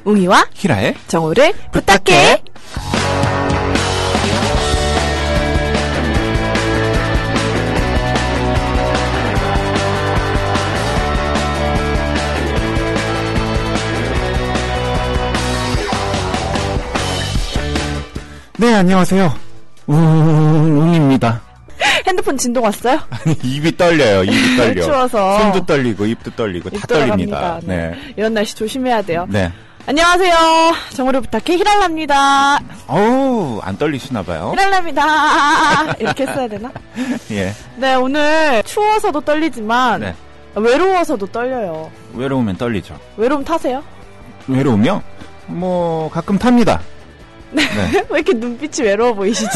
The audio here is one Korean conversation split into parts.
웅이와 히라의 정우를 부탁해. 네, 안녕하세요. 웅입니다. 핸드폰 진동 왔어요? 아니, 입이 떨려요. 입이 떨려. 추워서. 손도 떨리고 입도 떨리고 다 떨립니다. 네. 이런 날씨 조심해야 돼요. 네. 안녕하세요. 정우를 부탁해. 히랄라입니다. 어우, 안 떨리시나 봐요. 히랄라입니다. 이렇게 써야 되나? 예. 네, 오늘 추워서도 떨리지만 네. 외로워서도 떨려요. 외로우면 떨리죠. 외로움 타세요? 외로우면 뭐 가끔 탑니다. 네. 왜 이렇게 눈빛이 외로워 보이시지?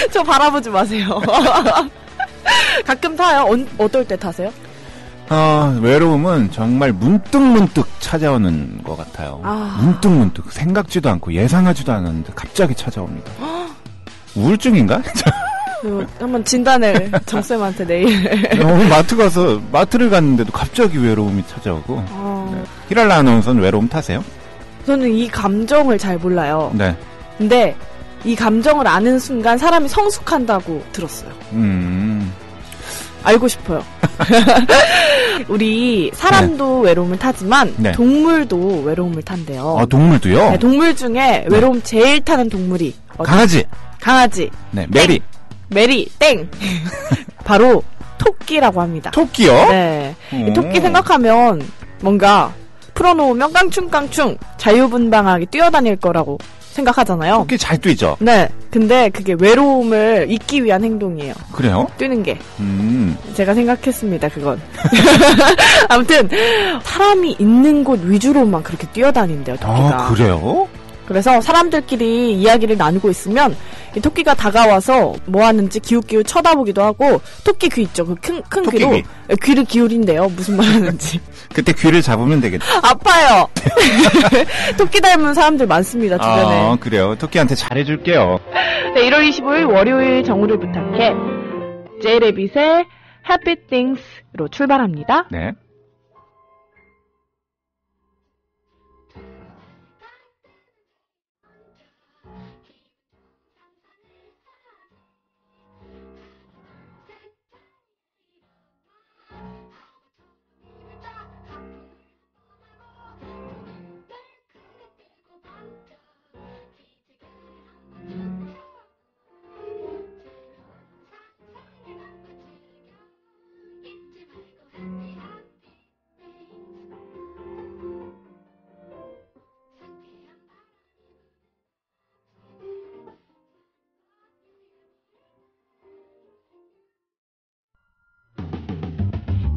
저 바라보지 마세요. 가끔 타요? 어떨 때 타세요? 외로움은 정말 문득문득 찾아오는 것 같아요. 문득문득 생각지도 않고 예상하지도 않았는데 갑자기 찾아옵니다. 우울증인가? 한번 진단을 정쌤한테 내일. 오늘 마트를 갔는데도 갑자기 외로움이 찾아오고. 네. 히랄라 아나운서는 외로움 타세요? 저는 이 감정을 잘 몰라요. 네. 근데 이 감정을 아는 순간 사람이 성숙한다고 들었어요. 알고 싶어요. 우리 사람도 외로움을 타지만 동물도 외로움을 탄대요. 동물도요? 네, 동물 중에 외로움 제일 타는 동물이 강아지. 네, 메리. 메리 땡. 바로 토끼라고 합니다. 토끼요? 네. 이 토끼 생각하면 뭔가 풀어놓으면 깡충깡충 자유분방하게 뛰어다닐 거라고 생각하잖아요. 토끼 잘 뛰죠? 네. 근데 그게 외로움을 잊기 위한 행동이에요. 그래요? 뛰는 게. 제가 생각했습니다, 그건. 아무튼 사람이 있는 곳 위주로만 그렇게 뛰어다닌대요, 토끼가. 그래요? 그래서 사람들끼리 이야기를 나누고 있으면 이 토끼가 다가와서 뭐 하는지 기웃기웃 쳐다보기도 하고, 토끼 귀 있죠? 그 큰 귀로 귀를 기울인대요. 무슨 말 하는지. 그때 귀를 잡으면 되겠다. 아파요. 토끼 닮은 사람들 많습니다, 주변에. 그래요. 토끼한테 잘해줄게요. 네, 1월 25일 월요일 정우를 부탁해. 제이레빗의 Happy Things로 출발합니다. 네.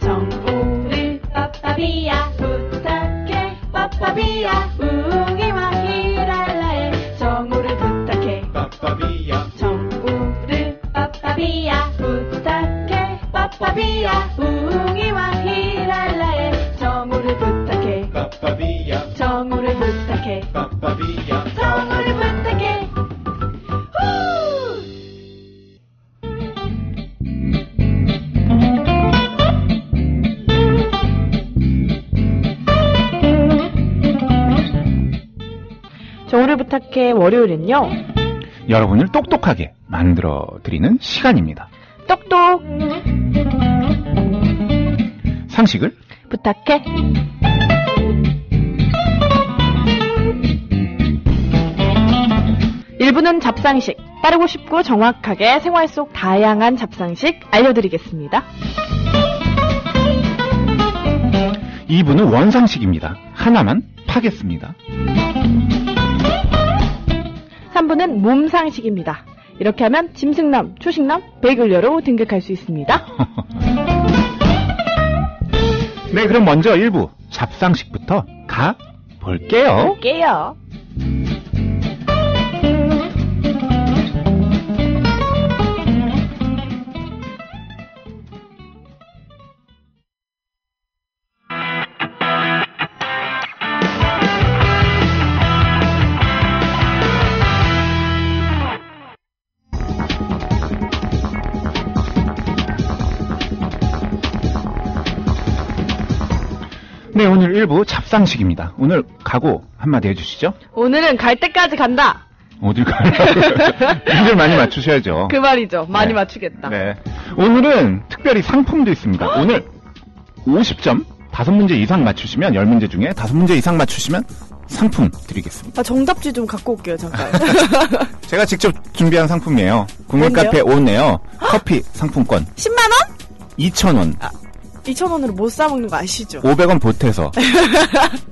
정우를 빠빠비야 부탁해 빠빠비야 웅이와 히랄라의 정우를 부탁해 빠빠비야 정우를 빠빠비야 부탁해 빠빠비야 웅이와 히랄라의 정우를 부탁해 빠빠비야 정우를 부탁해 빠빠비야 정우를 부탁해 정우를 부탁해 월요일은요. 여러분을 똑똑하게 만들어드리는 시간입니다. 똑똑 상식을 부탁해. 일부는 잡상식, 빠르고 쉽고 정확하게 생활 속 다양한 잡상식 알려드리겠습니다. 2부는 원상식입니다. 하나만 파겠습니다. 3부는 몸상식입니다. 이렇게 하면 짐승남, 초식남, 베이글녀로 등극할 수 있습니다. 네, 그럼 먼저 1부 잡상식부터 가볼게요. 볼게요. 네, 오늘 1부 잡상식입니다. 오늘 각오 한마디 해주시죠. 오늘은 갈 때까지 간다. 어딜 가려고. 문제를 많이 맞추셔야죠. 그 말이죠. 많이 네. 맞추겠다. 네. 오늘은 특별히 상품도 있습니다. 오늘 50점, 5문제 이상 맞추시면, 10문제 중에 5문제 이상 맞추시면 상품 드리겠습니다. 아, 정답지 좀 갖고 올게요, 잠깐. 제가 직접 준비한 상품이에요. 국민카페 온에어 커피 상품권 10만원? 2,000원. 2,000원으로 못 사먹는 거 아시죠? 500원 보태서.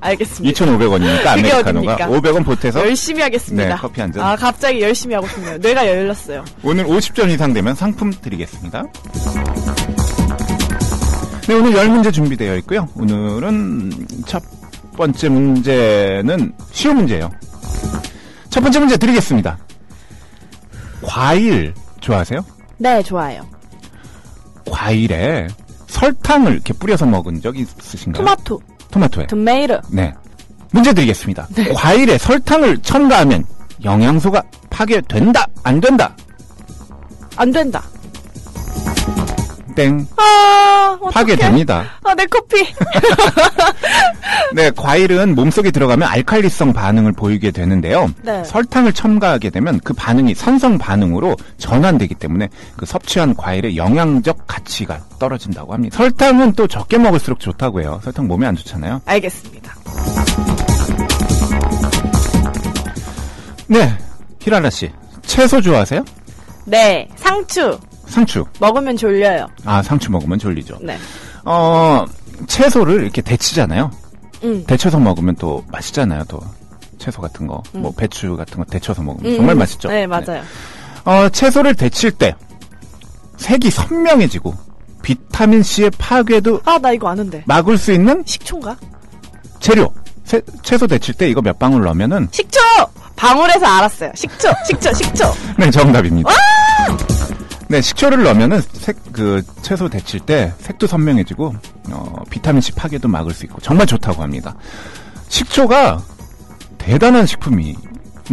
알겠습니다. 2,500원이니까 아메리카노가. 어딥니까? 500원 보태서. 열심히 하겠습니다. 네, 커피 한 잔. 아, 갑자기 열심히 하고 싶네요. 뇌가 열렸어요. 오늘 50점 이상 되면 상품 드리겠습니다. 네, 오늘 10문제 준비되어 있고요. 오늘은 첫 번째 문제는 쉬운 문제예요. 첫 번째 문제 드리겠습니다. 과일 좋아하세요? 네, 좋아요. 과일에 설탕을 이렇게 뿌려서 먹은 적 있으신가요? 토마토에. 토마토. 네. 문제 드리겠습니다. 네. 과일에 설탕을 첨가하면 영양소가 파괴된다, 안 된다? 안 된다. 땡. 아, 어떡해. 파괴됩니다. 아, 내 커피. 네, 과일은 몸속에 들어가면 알칼리성 반응을 보이게 되는데요. 네. 설탕을 첨가하게 되면 그 반응이 산성 반응으로 전환되기 때문에 그 섭취한 과일의 영양적 가치가 떨어진다고 합니다. 설탕은 또 적게 먹을수록 좋다고 해요. 설탕 몸에 안 좋잖아요. 알겠습니다. 네, 히랄라 씨. 채소 좋아하세요? 네, 상추. 상추. 먹으면 졸려요. 아, 상추 먹으면 졸리죠. 네. 채소를 이렇게 데치잖아요. 응. 데쳐서 먹으면 또 맛있잖아요, 또. 채소 같은 거. 뭐, 배추 같은 거 데쳐서 먹으면 응. 정말 맛있죠. 네, 맞아요. 채소를 데칠 때, 색이 선명해지고, 비타민C의 파괴도 아, 나 이거 아는데. 막을 수 있는 식초인가? 재료. 채소 데칠 때 이거 몇 방울 넣으면은. 식초! 방울에서 알았어요. 식초. 네, 정답입니다. 네, 식초를 넣으면은 채소 데칠 때 색도 선명해지고, 비타민C 파괴도 막을 수 있고, 정말 좋다고 합니다. 식초가 대단한 식품인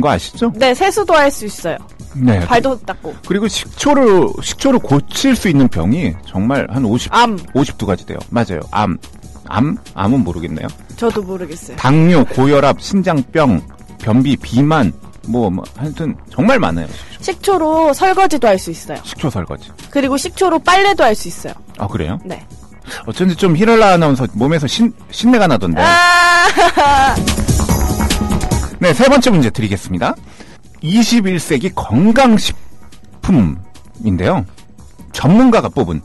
거 아시죠? 네, 세수도 할 수 있어요. 네. 발도 닦고. 그리고 식초를 고칠 수 있는 병이 정말 한 52가지 돼요. 맞아요. 암은 모르겠네요. 저도 모르겠어요. 당뇨, 고혈압, 신장병, 변비, 비만, 하여튼 정말 많아요. 식초로 설거지도 할 수 있어요. 식초 설거지. 그리고 식초로 빨래도 할 수 있어요. 아, 그래요? 네. 어쩐지 좀 히랄라 아나운서 몸에서 신내가 나던데. 네, 세 번째 문제 드리겠습니다. 21세기 건강식품인데요. 전문가가 뽑은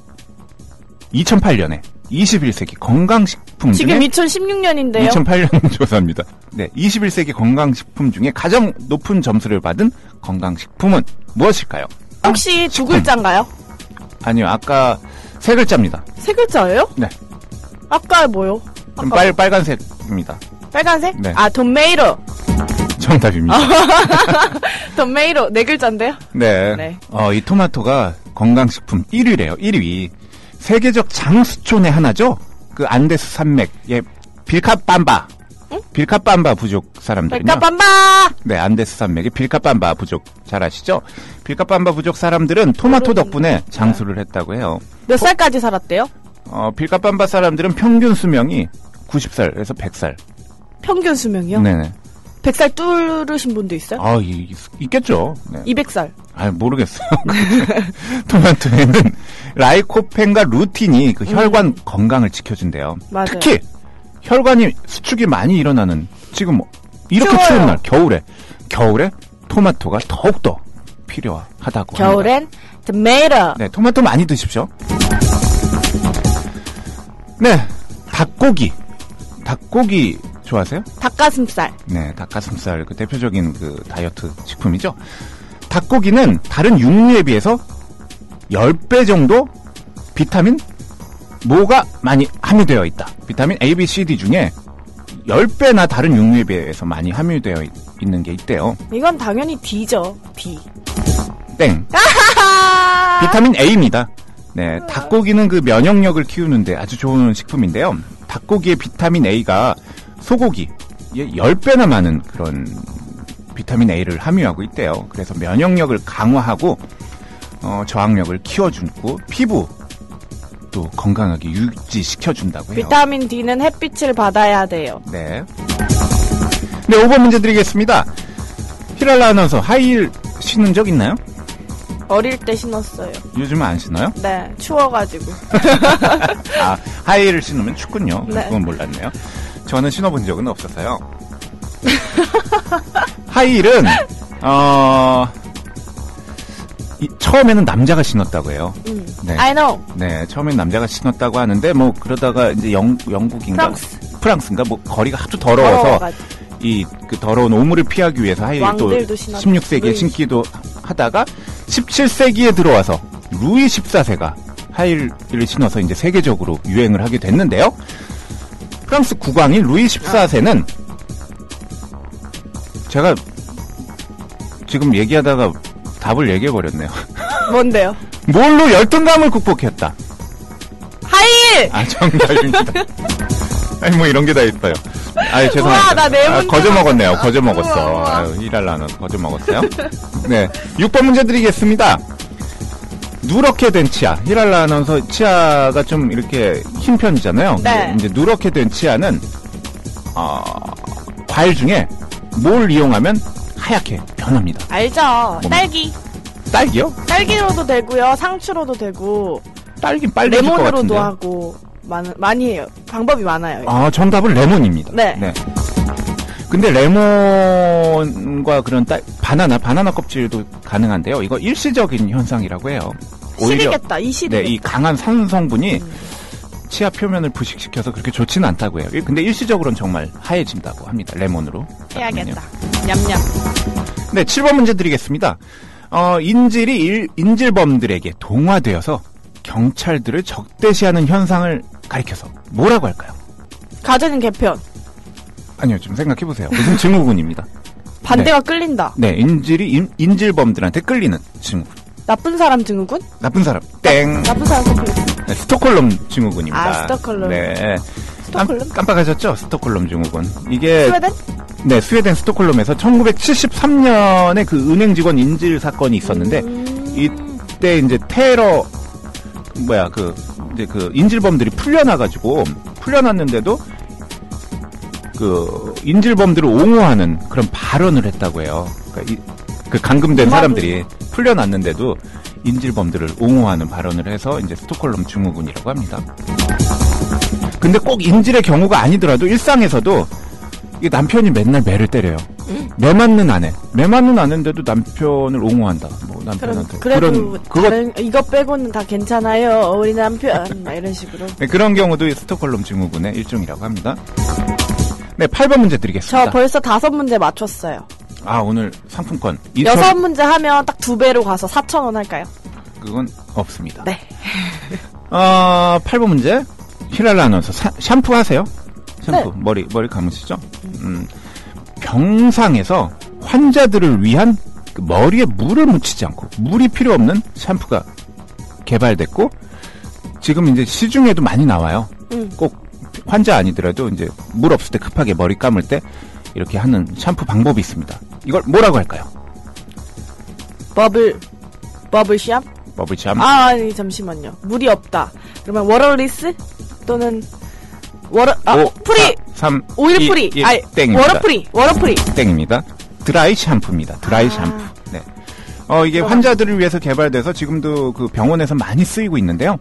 2008년에 21세기 건강식품 지금 중에 2016년인데요. 2008년 조사입니다. 네, 21세기 건강식품 중에 가장 높은 점수를 받은 건강식품은 무엇일까요? 혹시 두 글자인가요? 아니요, 아까 세 글자입니다. 세 글자예요? 네. 아까 뭐요? 좀 빨간색입니다. 빨간색? 네. 아, 돈메이로. 정답입니다. 돈메이로 네 글자인데요? 네. 네. 이 토마토가 건강식품 1위래요. 1위. 세계적 장수촌의 하나죠. 그 안데스 산맥의 빌카밤바. 응? 빌카밤바 부족 사람들은요. 빌카밤바. 네, 안데스 산맥의 빌카밤바 부족 잘 아시죠? 빌카밤바 부족 사람들은 토마토 덕분에 장수를 했다고 해요. 몇 살까지 살았대요? 빌카밤바 사람들은 평균 수명이 90살에서 100살. 평균 수명이요? 네네. 100살 뚫으신 분도 있어요? 있겠죠. 네. 200살. 모르겠어요. 토마토에는 라이코펜과 루틴이 그 혈관 건강을 지켜준대요. 맞아요. 특히 혈관이 수축이 많이 일어나는 지금 이렇게 추워요. 추운 날 겨울에 토마토가 더욱더 필요하다고 겨울엔 합니다. 토마토. 네, 토마토 많이 드십시오. 네, 닭고기 좋아하세요? 닭가슴살. 네, 닭가슴살 그 대표적인 그 다이어트 식품이죠. 닭고기는 다른 육류에 비해서 10배 정도 비타민 뭐가 많이 함유되어 있다. 비타민 A, B, C, D 중에 10배나 다른 육류에 비해서 많이 함유되어 있는 게 있대요. 이건 당연히 D죠. D. 땡. 비타민 A입니다. 네, 닭고기는 그 면역력을 키우는데 아주 좋은 식품인데요. 닭고기의 비타민 A가 소고기에 10배나 많은 그런 비타민 A를 함유하고 있대요. 그래서 면역력을 강화하고 저항력을 키워주고 피부 또 건강하게 유지시켜준다고 해요. 비타민 D는 햇빛을 받아야 돼요. 네. 네, 5번 문제 드리겠습니다. 히랄라 아나운서 하이힐 신은 적 있나요? 어릴 때 신었어요. 요즘은 안 신어요? 네, 추워가지고. 아, 하이힐을 신으면 춥군요. 네. 그건 몰랐네요. 저는 신어본 적은 없었어요. 하이힐은 처음에는 남자가 신었다고 해요. 네. I know. 네, 처음엔 남자가 신었다고 하는데 뭐 그러다가 이제 영국인가 프랑스인가 뭐 거리가 하도 더러워서 이 그 더러운 오물을 피하기 위해서 하이힐을 또 16세기에 신기도 하다가 17세기에 들어와서 루이 14세가 하이힐을 신어서 이제 세계적으로 유행을 하게 됐는데요. 프랑스 국왕인 루이 14세는 제가 지금 얘기하다가 답을 얘기해버렸네요. 뭔데요? 뭘로 열등감을 극복했다? 하이힐! 아, 정답입니다. 아니, 뭐 이런 게 다 있어요. 아유, 죄송합니다. 우와, 나 네 문제 거저 먹었네요. 거저 우와. 먹었어. 아유, 히랄라는 거저 먹었어요. 네. 6번 문제 드리겠습니다. 누렇게 된 치아. 히랄라 아나운서 치아가 좀 이렇게 흰 편이잖아요. 네. 이제 누렇게 된 치아는, 과일 중에 뭘 이용하면 하얗게 변합니다. 알죠. 딸기. 딸기요? 딸기로도 되고요. 상추로도 되고. 딸기 빨개질 것 레몬으로도 같은데요. 하고. 많이 해요. 방법이 많아요. 아, 정답은 레몬입니다. 네. 근데 레몬과 그런 바나나 껍질도 가능한데요. 이거 일시적인 현상이라고 해요. 시리겠다. 이 시리겠다. 네, 이 강한 산 성분이 치아 표면을 부식시켜서 그렇게 좋지는 않다고 해요. 근데 일시적으로는 정말 하얘진다고 합니다. 레몬으로. 해야겠다. 냠냠. 네, 7번 문제 드리겠습니다. 인질이 인질범들에게 동화되어서 경찰들을 적대시하는 현상을 가리켜서 뭐라고 할까요? 가재는 개편. 아니요, 좀 생각해보세요. 무슨 증후군입니다. 반대가 끌린다. 네, 인질이 인질범들한테 끌리는 증후군. 나쁜 사람 증후군? 나쁜 사람. 땡. 나쁜 사람 컴플렉스. 네, 스톡홀름 증후군입니다. 아, 스톡홀름. 네. 스톡홀름? 깜빡하셨죠? 스톡홀름 증후군. 이게. 스웨덴? 네, 스웨덴 스톡홀름에서 1973년에 그 은행 직원 인질 사건이 있었는데, 이때 이제 이제 인질범들이 풀려났는데도, 그, 인질범들을 옹호하는 그런 발언을 했다고 해요. 그러니까 그 감금된 사람들이 풀려났는데도 인질범들을 옹호하는 발언을 해서 이제 스톡홀름 증후군이라고 합니다. 근데 꼭 인질의 경우가 아니더라도 일상에서도 이 남편이 맨날 매를 때려요. 매 맞는 아내인데도 남편을 옹호한다. 뭐 남편한테 그래도 다른 이거 빼고는 다 괜찮아요. 우리 남편 막 이런 식으로. 네, 그런 경우도 스톡홀름 증후군의 일종이라고 합니다. 네, 8번 문제 드리겠습니다. 저 벌써 5문제 맞췄어요. 아, 오늘 상품권 6문제 하면 딱 2배로 가서 4,000원 할까요? 그건 없습니다. 네. 8번 문제. 히랄라 아나운서 샴푸 하세요? 샴푸. 네. 머리 감으시죠? 병상에서 환자들을 위한 그 머리에 물을 묻히지 않고 물이 필요 없는 샴푸가 개발됐고 지금 이제 시중에도 많이 나와요. 꼭 환자 아니더라도 이제 물 없을 때 급하게 머리 감을 때 이렇게 하는 샴푸 방법이 있습니다. 이걸 뭐라고 할까요? 버블샵? 버블샴. 아니, 잠시만요. 물이 없다. 그러면 워러리스? 또는 프리! 3, 오일 2, 프리! 1, 아니, 땡입니다. 워러프리! 땡입니다. 드라이 샴푸입니다. 드라이 샴푸. 네. 이게 환자들을 위해서 개발돼서 지금도 그 병원에서 많이 쓰이고 있는데요.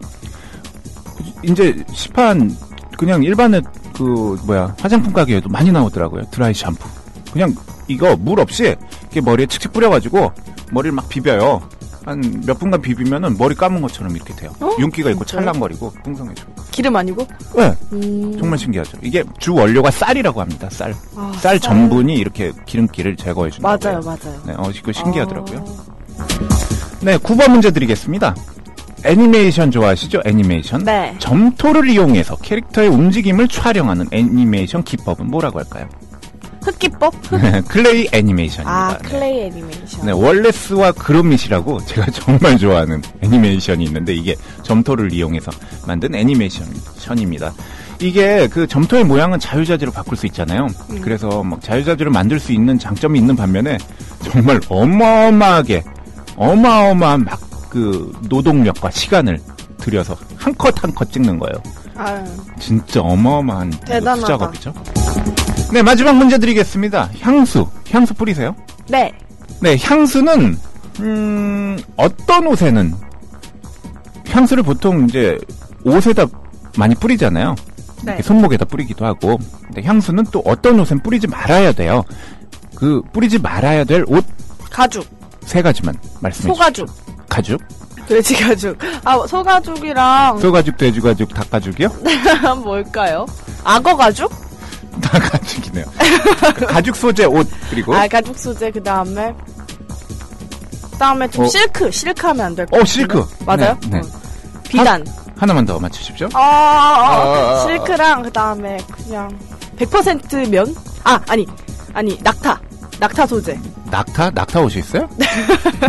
이제 시판 그냥 일반의 화장품 가게에도 많이 나오더라고요. 드라이 샴푸. 그냥 이거 물 없이 이렇게 머리에 칙칙 뿌려가지고 머리를 막 비벼요. 한 몇 분간 비비면은 머리 감은 것처럼 이렇게 돼요. 윤기가 있고 진짜요? 찰랑거리고 풍성해지고. 기름 아니고? 네. 정말 신기하죠. 이게 주 원료가 쌀이라고 합니다. 쌀. 쌀 전분이 이렇게 기름기를 제거해준다고요. 맞아요. 네, 이거 신기하더라고요. 네, 9번 문제 드리겠습니다. 애니메이션 좋아하시죠? 애니메이션. 네. 점토를 이용해서 캐릭터의 움직임을 촬영하는 애니메이션 기법은 뭐라고 할까요? 흑기법? 클레이 애니메이션입니다. 클레이 애니메이션. 네, 월레스와 그롬밋이라고 제가 정말 좋아하는 애니메이션이 있는데 이게 점토를 이용해서 만든 애니메이션입니다. 이게 그 점토의 모양은 자유자재로 바꿀 수 있잖아요. 그래서 막 자유자재로 만들 수 있는 장점이 있는 반면에 정말 어마어마한 막 그 노동력과 시간을 들여서 한 컷 한 컷 찍는 거예요. 아유, 진짜 어마어마한 대단하다. 수작업이죠. 네, 마지막 문제 드리겠습니다. 향수 뿌리세요? 네. 네, 향수는 어떤 옷에는 향수를 보통 이제 옷에다 많이 뿌리잖아요. 네. 이렇게 손목에다 뿌리기도 하고. 근데 향수는 또 어떤 옷엔 뿌리지 말아야 돼요. 그 뿌리지 말아야 될 옷 가죽, 세 가지만 말씀해 주세요. 소가죽, 가죽? 돼지 가죽. 아, 소가죽이랑 소가죽, 돼지가죽, 닭가죽이요? 뭘까요? 악어 가죽? 다 가죽이네요. 가죽 소재 옷 그리고 아, 가죽 소재. 그다음에 좀 실크 하면 안 될까요? 실크. 맞아요? 네. 비단. 하나만 더 맞추십시오. 실크랑 그다음에 그냥 100% 면? 아니 낙타 소재. 낙타 옷이 있어요?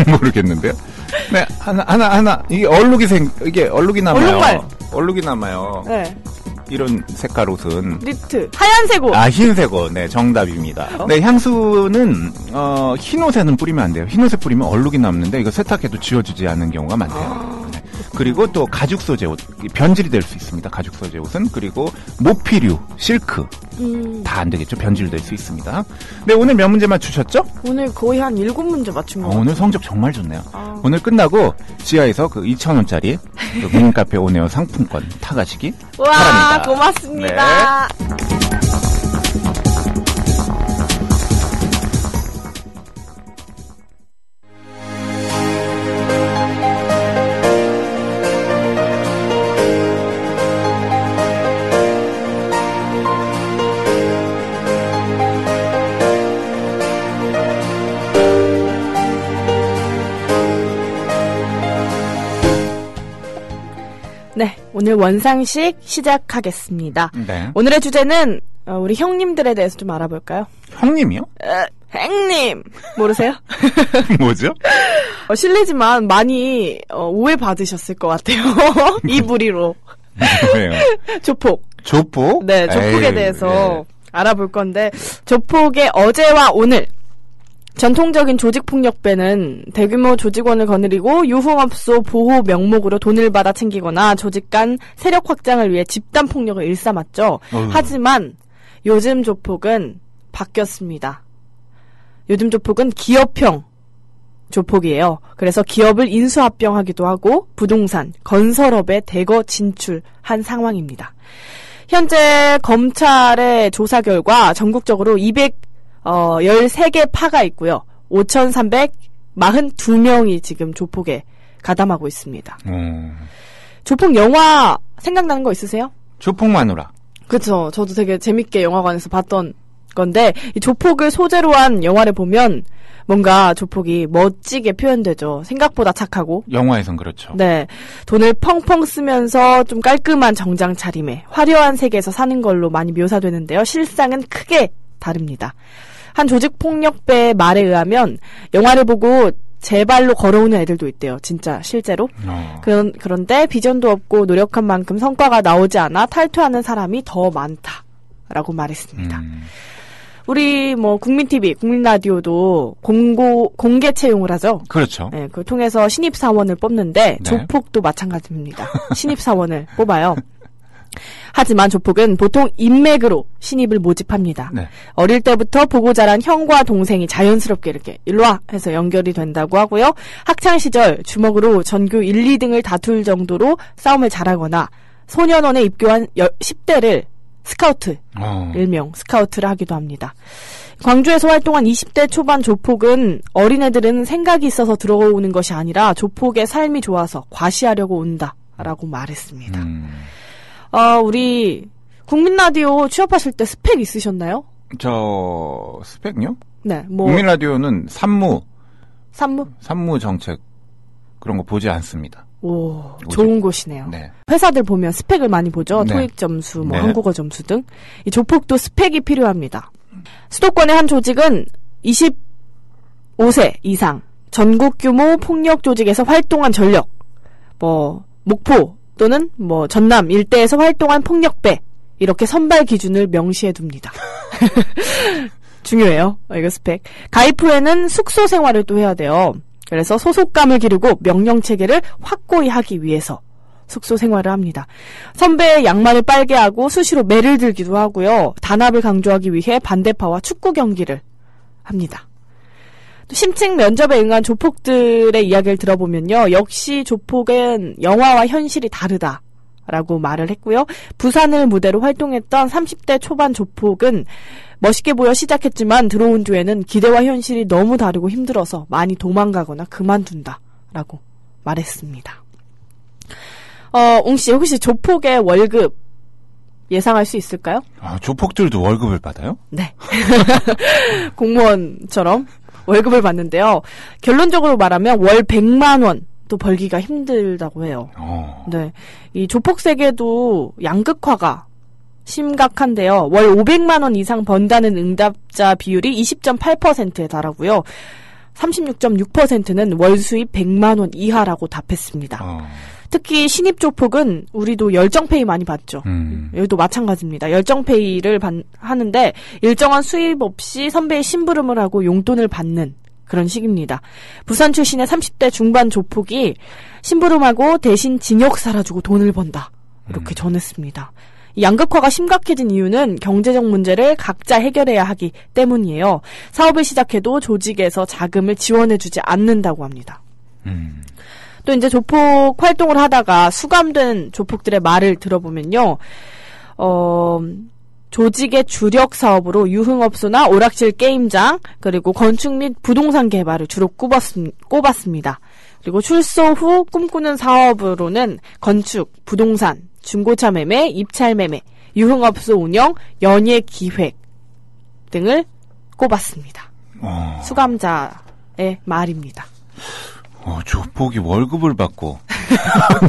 모르겠는데요. 네, 하나. 이게 얼룩이 남아요. 얼룩말. 얼룩이 남아요. 네. 이런 색깔 옷은. 니트. 하얀색 옷. 흰색 옷. 네, 정답입니다. 네, 향수는, 흰 옷에는 뿌리면 안 돼요. 흰 옷에 뿌리면 얼룩이 남는데, 이거 세탁해도 지워지지 않는 경우가 많대요. 네. 그리고 또 가죽 소재 옷. 변질이 될 수 있습니다. 가죽 소재 옷은. 그리고 모피류, 실크. 다 안 되겠죠. 변질될 수 있습니다. 네, 오늘 몇 문제 맞추셨죠? 오늘 거의 한 7문제 맞춘 거 같아요. 오늘 성적 정말 좋네요. 오늘 끝나고 지하에서 그 2,000원짜리 그 무인카페 오네어 상품권 타가시기 와, 바랍니다. 고맙습니다. 네, 오늘 원상식 시작하겠습니다. 네. 오늘의 주제는 우리 형님들에 대해서 좀 알아볼까요? 형님이요? 행님 모르세요? 뭐죠? 실례지만 많이 오해받으셨을 것 같아요. 이 부리로. 왜요? 조폭. 조폭? 네, 조폭에 에이, 대해서 알아볼 건데, 조폭의 어제와 오늘. 전통적인 조직폭력배는 대규모 조직원을 거느리고 유흥업소 보호 명목으로 돈을 받아 챙기거나 조직 간 세력 확장을 위해 집단폭력을 일삼았죠. 하지만 요즘 조폭은 바뀌었습니다. 요즘 조폭은 기업형 조폭이에요. 그래서 기업을 인수합병하기도 하고 부동산, 건설업에 대거 진출한 상황입니다. 현재 검찰의 조사 결과 전국적으로 13개 파가 있고요. 5,342명이 지금 조폭에 가담하고 있습니다. 조폭 영화 생각나는 거 있으세요? 조폭 마누라. 그쵸. 저도 되게 재밌게 영화관에서 봤던 건데, 이 조폭을 소재로 한 영화를 보면 뭔가 조폭이 멋지게 표현되죠. 생각보다 착하고. 영화에선 그렇죠. 네. 돈을 펑펑 쓰면서 좀 깔끔한 정장 차림에 화려한 세계에서 사는 걸로 많이 묘사되는데요. 실상은 크게 다릅니다. 한 조직폭력배의 말에 의하면 영화를 보고 제 발로 걸어오는 애들도 있대요. 진짜 실제로. 그런데 비전도 없고 노력한 만큼 성과가 나오지 않아 탈퇴하는 사람이 더 많다라고 말했습니다. 우리 국민TV, 국민라디오도 공개 채용을 하죠. 그렇죠. 네, 그걸 통해서 신입사원을 뽑는데 네. 조폭도 마찬가지입니다. 신입사원을 뽑아요. 하지만 조폭은 보통 인맥으로 신입을 모집합니다. 네. 어릴 때부터 보고 자란 형과 동생이 자연스럽게 이렇게 일로와 해서 연결이 된다고 하고요. 학창시절 주먹으로 전교 1, 2등을 다툴 정도로 싸움을 잘하거나 소년원에 입교한 10대를 스카우트, 일명 스카우트를 하기도 합니다. 광주에서 활동한 20대 초반 조폭은 어린애들은 생각이 있어서 들어오는 것이 아니라 조폭의 삶이 좋아서 과시하려고 온다라고 말했습니다. 우리 국민라디오 취업하실 때 스펙 있으셨나요? 저 스펙요? 네, 국민라디오는 산무 정책 그런 거 보지 않습니다. 오, 좋은 곳이네요. 네. 회사들 보면 스펙을 많이 보죠. 네. 토익 점수, 네. 한국어 점수 등. 이 조폭도 스펙이 필요합니다. 수도권의 한 조직은 25세 이상 전국 규모 폭력 조직에서 활동한 전력, 목포 또는 전남 일대에서 활동한 폭력배 이렇게 선발 기준을 명시해 둡니다. 중요해요. 이거 스펙. 가입 후에는 숙소 생활을 또 해야 돼요. 그래서 소속감을 기르고 명령 체계를 확고히 하기 위해서 숙소 생활을 합니다. 선배의 양말을 빨게 하고 수시로 매를 들기도 하고요. 단합을 강조하기 위해 반대파와 축구 경기를 합니다. 또 심층 면접에 응한 조폭들의 이야기를 들어보면요. 역시 조폭은 영화와 현실이 다르다라고 말을 했고요. 부산을 무대로 활동했던 30대 초반 조폭은 멋있게 보여 시작했지만 들어온 뒤에는 기대와 현실이 너무 다르고 힘들어서 많이 도망가거나 그만둔다라고 말했습니다. 웅씨 혹시 조폭의 월급 예상할 수 있을까요? 조폭들도 월급을 받아요? 네. 공무원처럼 월급을 받는데요. 결론적으로 말하면 월 100만 원도 벌기가 힘들다고 해요. 네. 이 조폭 세계도 양극화가 심각한데요. 월 500만 원 이상 번다는 응답자 비율이 20.8%에 달하고요. 36.6%는 월 수입 100만 원 이하라고 답했습니다. 특히 신입 조폭은 우리도 열정페이 많이 받죠. 여기도 마찬가지입니다. 열정페이를 하는데 일정한 수입 없이 선배의 심부름을 하고 용돈을 받는 그런 식입니다. 부산 출신의 30대 중반 조폭이 심부름하고 대신 징역 살아주고 돈을 번다. 이렇게 전했습니다. 이 양극화가 심각해진 이유는 경제적 문제를 각자 해결해야 하기 때문이에요. 사업을 시작해도 조직에서 자금을 지원해주지 않는다고 합니다. 또 이제 조폭 활동을 하다가 수감된 조폭들의 말을 들어보면요. 조직의 주력 사업으로 유흥업소나 오락실 게임장, 그리고 건축 및 부동산 개발을 주로 꼽았습니다. 그리고 출소 후 꿈꾸는 사업으로는 건축, 부동산, 중고차 매매, 입찰 매매, 유흥업소 운영, 연예 기획 등을 꼽았습니다. 수감자의 말입니다. 조폭이 월급을 받고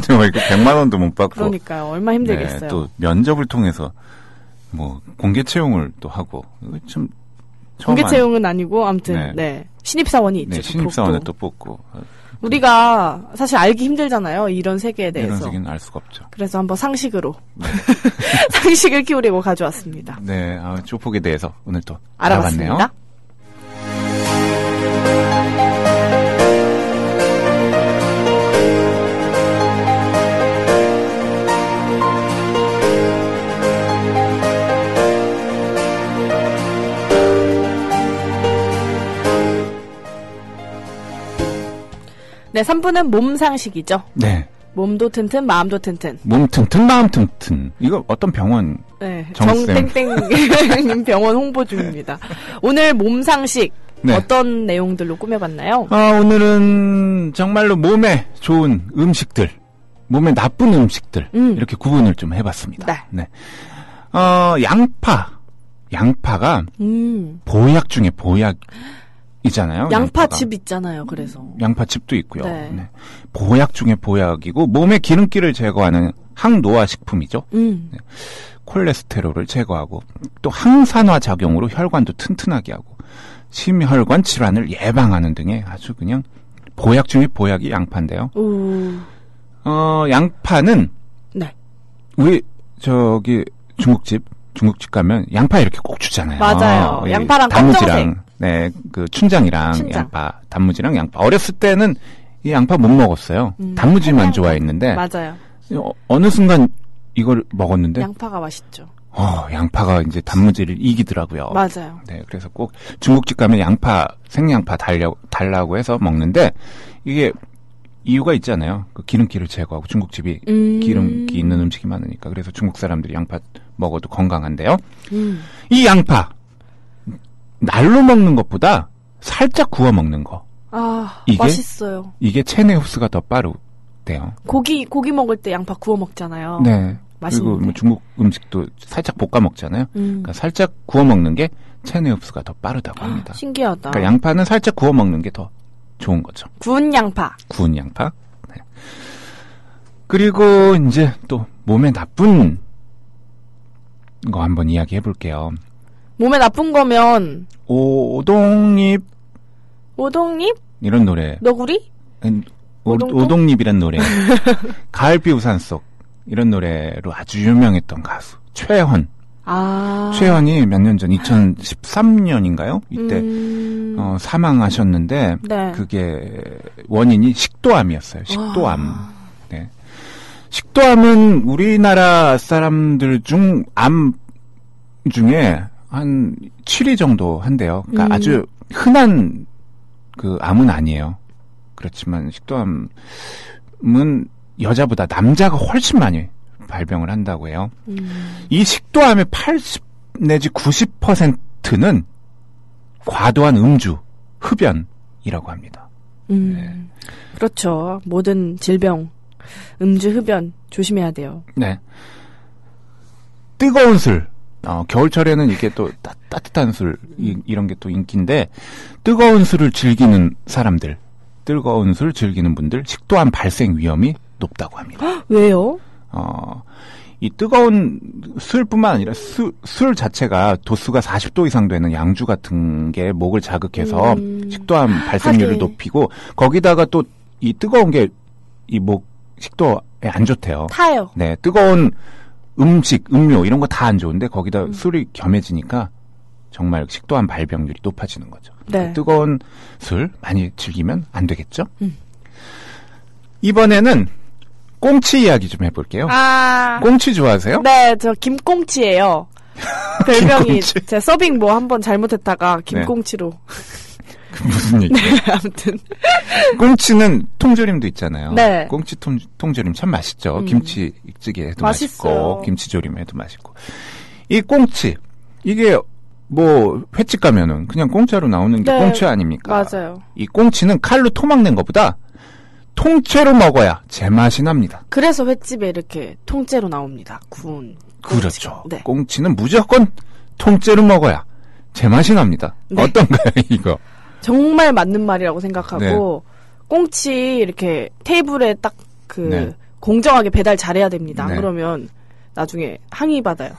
월급 100만 원도 못 받고 그러니까요. 얼마 힘들겠어요. 네, 또 면접을 통해서 뭐 공개 채용을 또 하고 좀 공개 채용은 아니고 아무튼 네. 신입사원이 있죠. 네, 신입사원을 또 뽑고 우리가 사실 알기 힘들잖아요. 이런 세계에 대해서. 이런 세계는 알 수가 없죠. 그래서 한번 상식으로 상식을 키우려고 가져왔습니다. 네, 조폭에 대해서 오늘 또 알아봤네요. 네, 3부는 몸상식이죠. 네. 몸도 튼튼, 마음도 튼튼. 몸 튼튼, 마음 튼튼. 이거 어떤 병원? 네, 정땡땡 병원 홍보 중입니다. 오늘 몸상식 어떤 내용들로 꾸며봤나요? 오늘은 정말로 몸에 좋은 음식들, 몸에 나쁜 음식들 이렇게 구분을 좀 해봤습니다. 네. 양파가 보약 중에 보약. 있잖아요. 양파즙 있잖아요. 그래서 양파즙도 있고요. 네. 보약 중에 보약이고 몸의 기름기를 제거하는 항노화 식품이죠. 네. 콜레스테롤을 제거하고 또 항산화 작용으로 혈관도 튼튼하게 하고 심혈관 질환을 예방하는 등의 아주 그냥 보약 중에 보약이 양파인데요. 양파는 우리 중국집 가면 양파 이렇게 꼭 주잖아요. 맞아요. 양파랑 검정색. 네, 춘장이랑 양파, 단무지랑 양파. 어렸을 때는 이 양파 못 먹었어요. 단무지만 좋아했는데. 맞아요. 어느 순간 이걸 먹었는데. 양파가 맛있죠. 양파가 이제 단무지를 이기더라고요. 맞아요. 네, 그래서 꼭 중국집 가면 생양파 달라고 해서 먹는데, 이게 이유가 있잖아요. 그 기름기를 제거하고 중국집이 기름기 있는 음식이 많으니까. 그래서 중국 사람들이 양파 먹어도 건강한데요. 이 양파. 날로 먹는 것보다 살짝 구워 먹는 거. 이게 맛있어요. 이게 체내 흡수가 더 빠르대요. 고기 먹을 때 양파 구워 먹잖아요. 네. 맛있는데. 그리고 뭐 중국 음식도 살짝 볶아 먹잖아요. 그러니까 살짝 구워 먹는 게 체내 흡수가 더 빠르다고 합니다. 신기하다. 그러니까 양파는 살짝 구워 먹는 게 더 좋은 거죠. 구운 양파. 네. 그리고 이제 또 몸에 나쁜 거 한번 이야기해 볼게요. 몸에 나쁜 거면 오동잎 오동잎? 이런 노래. 너구리? 오동잎이란 노래. 가을비 우산 속 이런 노래로 아주 유명했던 가수 최현. 최현이 몇 년 전 2013년인가요? 이때 사망하셨는데 그게 원인이 식도암이었어요. 식도암. 네. 식도암은 우리나라 사람들 중 암 중에 한 7위 정도 한대요. 그러니까 아주 흔한 그 암은 아니에요. 그렇지만 식도암은 여자보다 남자가 훨씬 많이 발병을 한다고 해요. 이 식도암의 80 내지 90%는 과도한 음주, 흡연이라고 합니다. 네. 그렇죠. 모든 질병, 음주, 흡연 조심해야 돼요. 네. 뜨거운 술. 겨울철에는 이게 또 따뜻한 술, 이런 게 또 인기인데, 뜨거운 술을 즐기는 사람들, 뜨거운 술 즐기는 분들, 식도암 발생 위험이 높다고 합니다. 왜요? 이 뜨거운 술뿐만 아니라 술 자체가 도수가 40도 이상 되는 양주 같은 게 목을 자극해서 식도암 발생률을 하긴. 높이고, 거기다가 또 이 뜨거운 게 이 목 식도에 안 좋대요. 타요. 네, 뜨거운 음식, 음료 이런 거 다 안 좋은데 거기다 술이 겸해지니까 정말 식도암 발병률이 높아지는 거죠. 네. 뜨거운 술 많이 즐기면 안 되겠죠? 이번에는 꽁치 이야기 좀 해볼게요. 꽁치 좋아하세요? 네, 저 김꽁치예요. 별명이 김꽁치? 제 서빙 뭐 한번 잘못했다가 김꽁치로. 무슨 얘기예요? 아무튼 꽁치는 통조림도 있잖아요. 네. 꽁치 통조림 참 맛있죠. 김치찌개에도 맛있어요. 맛있고 김치조림에도 맛있고. 이 꽁치 이게 뭐 횟집 가면은 그냥 공짜로 나오는 게 네. 꽁치 아닙니까? 맞아요. 이 꽁치는 칼로 토막 낸 것보다 통째로 먹어야 제맛이 납니다. 그래서 횟집에 이렇게 통째로 나옵니다. 구운. 그렇죠. 꽁치가. 네. 꽁치는 무조건 통째로 먹어야 제맛이 납니다. 네. 어떤가요, 이거? 정말 맞는 말이라고 생각하고 네. 꽁치 이렇게 테이블에 딱 그 네. 공정하게 배달 잘해야 됩니다. 네. 그러면 나중에 항의 받아요.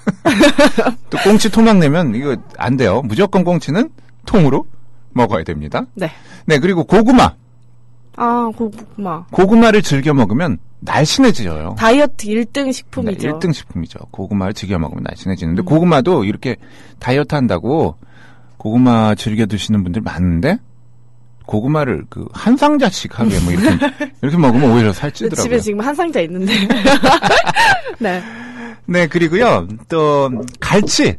또 꽁치 토막 내면 이거 안 돼요. 무조건 꽁치는 통으로 먹어야 됩니다. 네. 네, 그리고 고구마. 고구마. 고구마를 즐겨 먹으면 날씬해져요. 다이어트 1등 식품이죠. 네, 1등 식품이죠. 고구마를 즐겨 먹으면 날씬해지는데 고구마도 이렇게 다이어트 한다고 고구마 즐겨 드시는 분들 많은데 고구마를 그 한 상자씩 하게 뭐 이렇게 먹으면 오히려 살찌더라고요. 집에 지금 한 상자 있는데. 네. 네, 그리고요. 또 갈치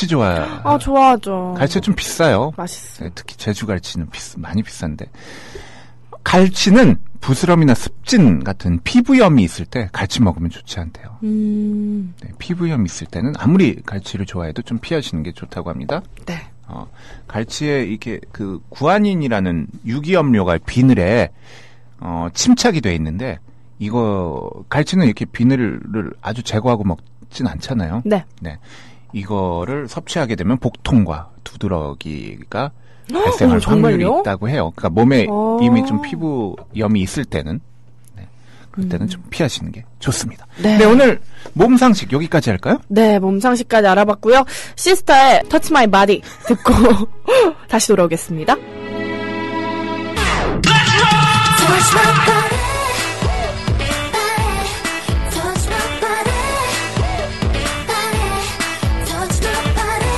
좋아요. 좋아하죠. 갈치 좀 비싸요. 맛있어. 네, 특히 제주 갈치는 많이 비싼데. 갈치는 부스럼이나 습진 같은 피부염이 있을 때 갈치 먹으면 좋지 않대요. 네, 피부염 있을 때는 아무리 갈치를 좋아해도 좀 피하시는 게 좋다고 합니다. 네. 갈치에 이렇게 그 구아닌이라는 유기염료가 비늘에 침착이 돼 있는데 이거 갈치는 이렇게 비늘을 아주 제거하고 먹진 않잖아요. 네. 네. 이거를 섭취하게 되면 복통과 두드러기가 발생할 확률이 정말요? 있다고 해요. 그러니까 몸에 이미 좀 피부염이 있을 때는 그때는 좀 피하시는 게 좋습니다. 네. 네, 오늘 몸 상식 여기까지 할까요? 네, 몸 상식까지 알아봤고요. 시스터의 Touch My Body 듣고 다시 돌아오겠습니다. Touch my body, touch my body, touch my body,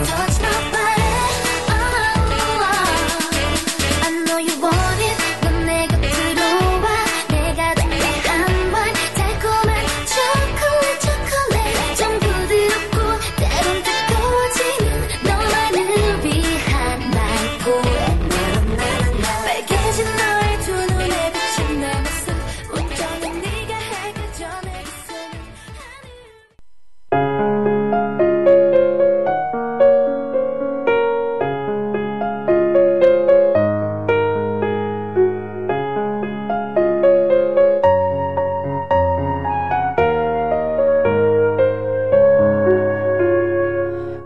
touch my body. I know you want it. 넌 내 곁으로 와. 내가 준비한 말 달콤한 초콜릿 좀 부드럽고 때론 뜨거워지는 너만을 위한 날 포에. 빨개진 너의 두 눈에 비친 내 모습 온전히 네가 하기 전에 그 손을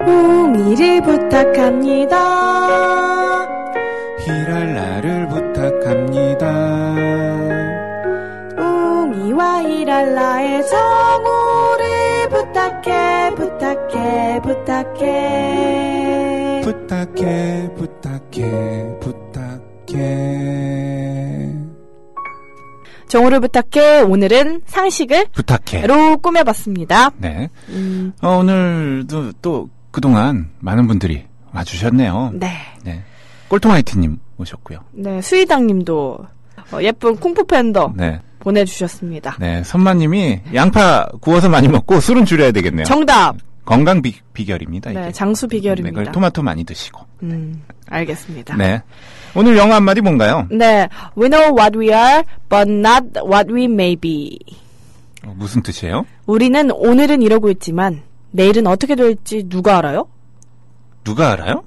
웅이를 부탁합니다. 히랄라를 부탁합니다. 웅이와 히랄라의 정우를 부탁해. 부탁해. 정우를 부탁해. 오늘은 상식을 부탁해. 로 꾸며봤습니다. 네. 오늘도 또 그동안 많은 분들이 와주셨네요. 네. 네. 꼴통아이티님 오셨고요. 네, 수희당님도 예쁜 쿵푸 팬더 네. 보내주셨습니다. 네. 선마님이 양파 구워서 많이 먹고 술은 줄여야 되겠네요. 정답! 건강 비결입니다. 네, 이게. 장수 네, 비결입니다. 그걸 토마토 많이 드시고. 알겠습니다. 네. 오늘 영어 한마디 뭔가요? 네, we know what we are, but not what we may be. 무슨 뜻이에요? 우리는 오늘은 이러고 있지만 내일은 어떻게 될지 누가 알아요? 누가 알아요?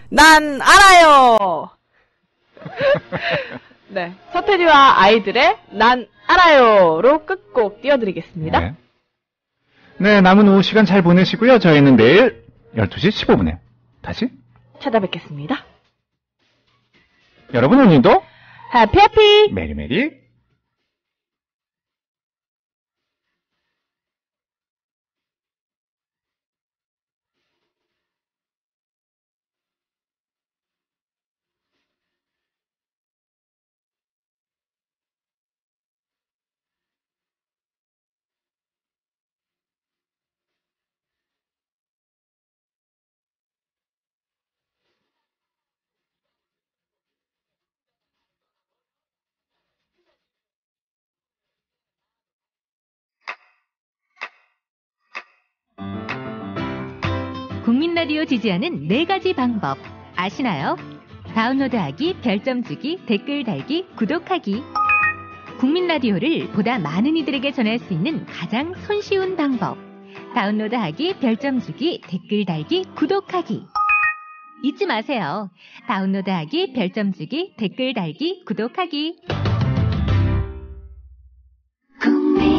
난 알아요. 네, 서태지와 아이들의 난 알아요로 끝곡 띄워드리겠습니다. 네. 네, 남은 오후 시간 잘 보내시고요. 저희는 내일 12시 15분에 다시 찾아뵙겠습니다. 여러분 오늘도 해피 메리메리 국민 라디오 지지하는 4가지 방법 아시나요? 다운로드하기, 별점 주기, 댓글 달기, 구독하기. 국민 라디오를 보다 많은 이들에게 전할 수 있는 가장 손쉬운 방법. 다운로드하기, 별점 주기, 댓글 달기, 구독하기. 잊지 마세요. 다운로드하기, 별점 주기, 댓글 달기, 구독하기. 국민